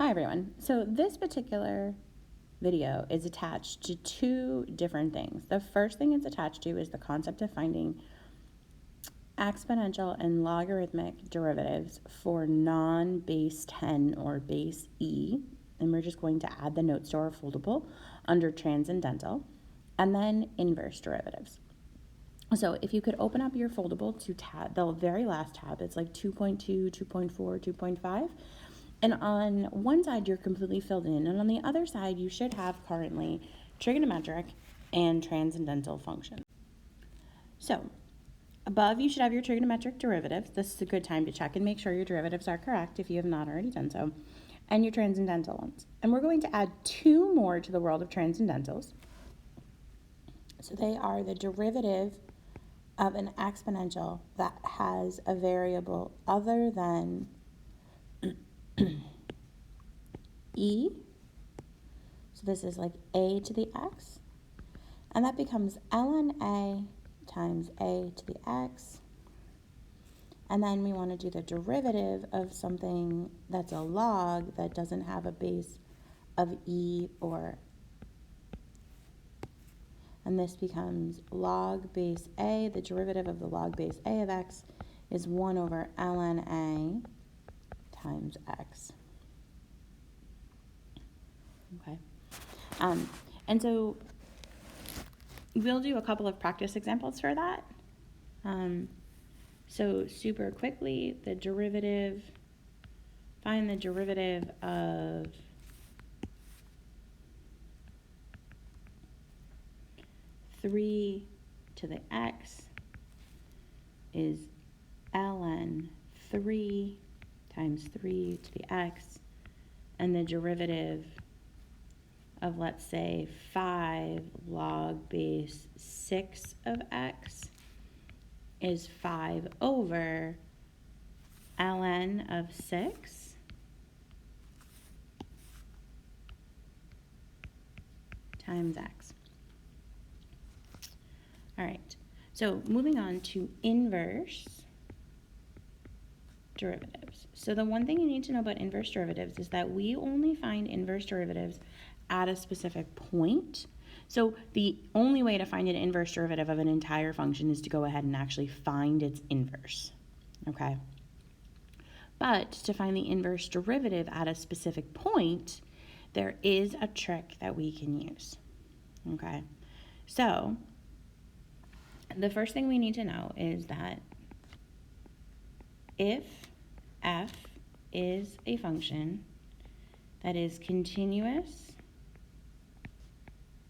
Hi everyone. So this particular video is attached to two different things. The first thing it's attached to is the concept of finding exponential and logarithmic derivatives for non-base 10 or base E. And we're just going to add the notes to our foldable under transcendental, and then inverse derivatives. So if you could open up your foldable to tab, the very last tab, it's like 2.2, 2.4, 2.5. And on one side, you're completely filled in. And on the other side, you should have currently trigonometric and transcendental functions. So above, you should have your trigonometric derivatives. This is a good time to check and make sure your derivatives are correct if you have not already done so. And your transcendental ones. And we're going to add two more to the world of transcendentals. So they are the derivative of an exponential that has a variable other than e, so this is like a to the x, and that becomes ln a times a to the x, and then we want to do the derivative of something that's a log that doesn't have a base of e or, and this becomes log base a. The derivative of the log base a of x is 1 over ln a times x. Okay. And so we'll do a couple of practice examples for that. So super quickly, find the derivative of three to the x is ln 3 times 3 to the x, and the derivative of, let's say, 5 log base 6 of x is 5 over ln of 6 times x. All right, so moving on to inverse derivatives. So the one thing you need to know about inverse derivatives is that we only find inverse derivatives at a specific point. So the only way to find an inverse derivative of an entire function is to go ahead and actually find its inverse, okay? But to find the inverse derivative at a specific point, there is a trick that we can use, okay? So the first thing we need to know is that if f is a function that is continuous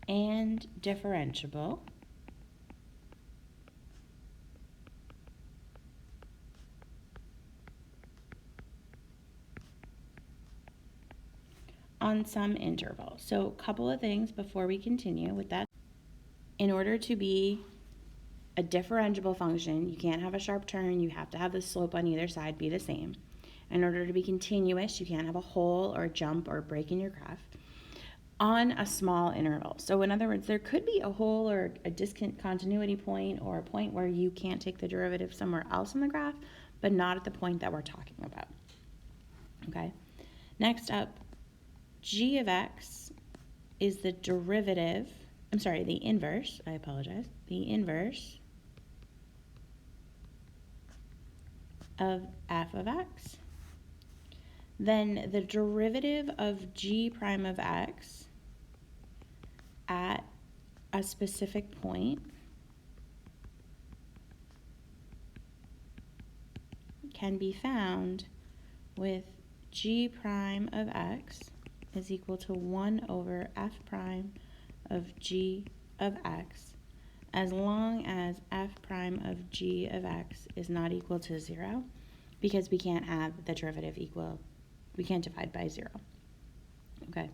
and differentiable, on some interval. So a couple of things before we continue with that. In order to be a differentiable function, you can't have a sharp turn, you have to have the slope on either side be the same. In order to be continuous, you can't have a hole or a jump or a break in your graph on a small interval. So in other words, there could be a hole or a discontinuity point or a point where you can't take the derivative somewhere else in the graph, but not at the point that we're talking about. Okay. Next up, g of x is the derivative, the inverse, the inverse of f of x. Then the derivative of g prime of x at a specific point can be found with g prime of x is equal to 1 over f prime of g of x, as long as f prime of g of x is not equal to 0, because we can't have the derivative equal, we can't divide by 0. Okay,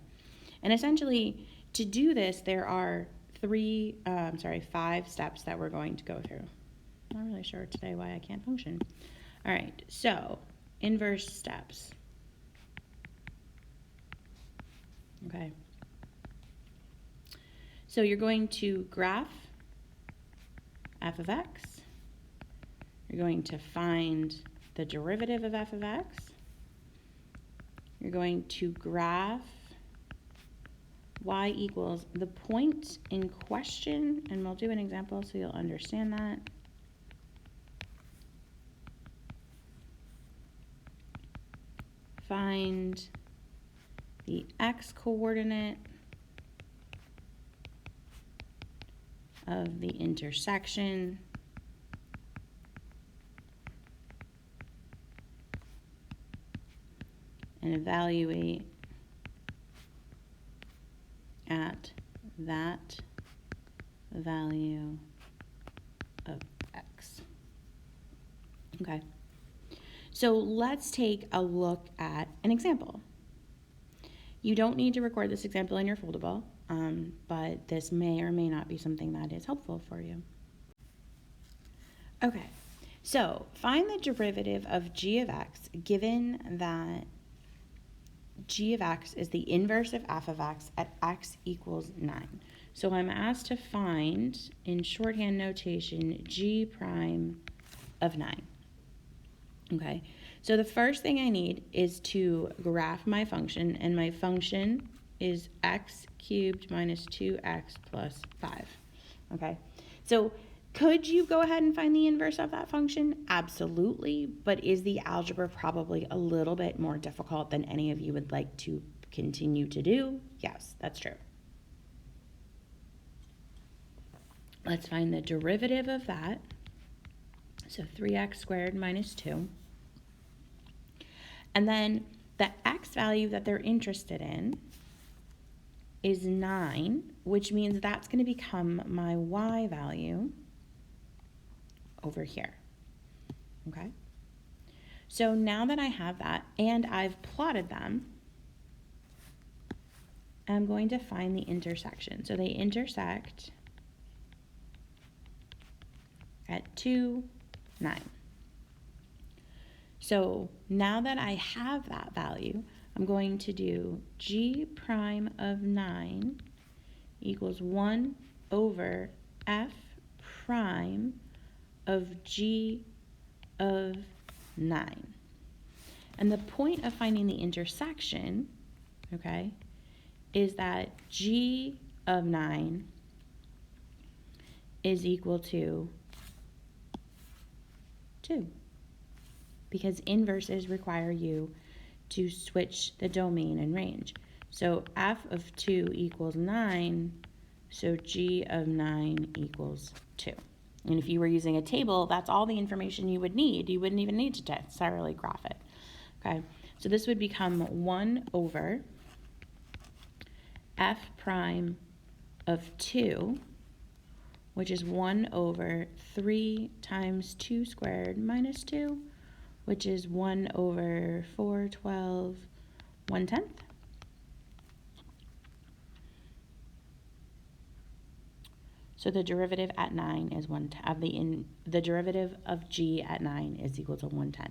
and essentially to do this, there are 5 steps that we're going to go through. I'm not really sure today why I can't function. All right, so inverse steps. Okay. So you're going to graph f of x. You're going to find the derivative of f of x. you're going to graph y equals the point in question, and we'll do an example so you'll understand that. Find the x coordinate of the intersection and evaluate at that value of x. Okay, so let's take a look at an example. You don't need to record this example in your foldable, but this may or may not be something that is helpful for you. Okay, so find the derivative of g of x given that g of x is the inverse of f of x at x equals 9. So I'm asked to find, in shorthand notation, g prime of 9. Okay, so the first thing I need is to graph my function, and my function is x cubed minus 2x plus 5. Okay, so could you go ahead and find the inverse of that function? Absolutely, but is the algebra probably a little bit more difficult than any of you would like to continue to do? Yes, that's true. Let's find the derivative of that. So 3x squared minus 2. And then the x value that they're interested in is 9, which means that's going to become my y value over here. Okay? So now that I have that and I've plotted them, I'm going to find the intersection. So they intersect at 2, 9. So now that I have that value, I'm going to do g prime of 9 equals 1 over f prime of g of 9. And the point of finding the intersection, okay, is that g of 9 is equal to 2. Because inverses require you to switch the domain and range. So f of 2 equals 9, so g of 9 equals 2. And if you were using a table, that's all the information you would need. You wouldn't even need to necessarily graph it. Okay, so this would become 1 over f prime of 2, which is 1 over 3 times 2 squared minus 2, which is 1 over 4, 12, 1/10. So the derivative at 9 is the derivative of g at 9 is equal to 1/10.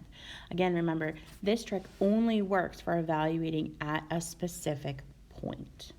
Again, remember, this trick only works for evaluating at a specific point.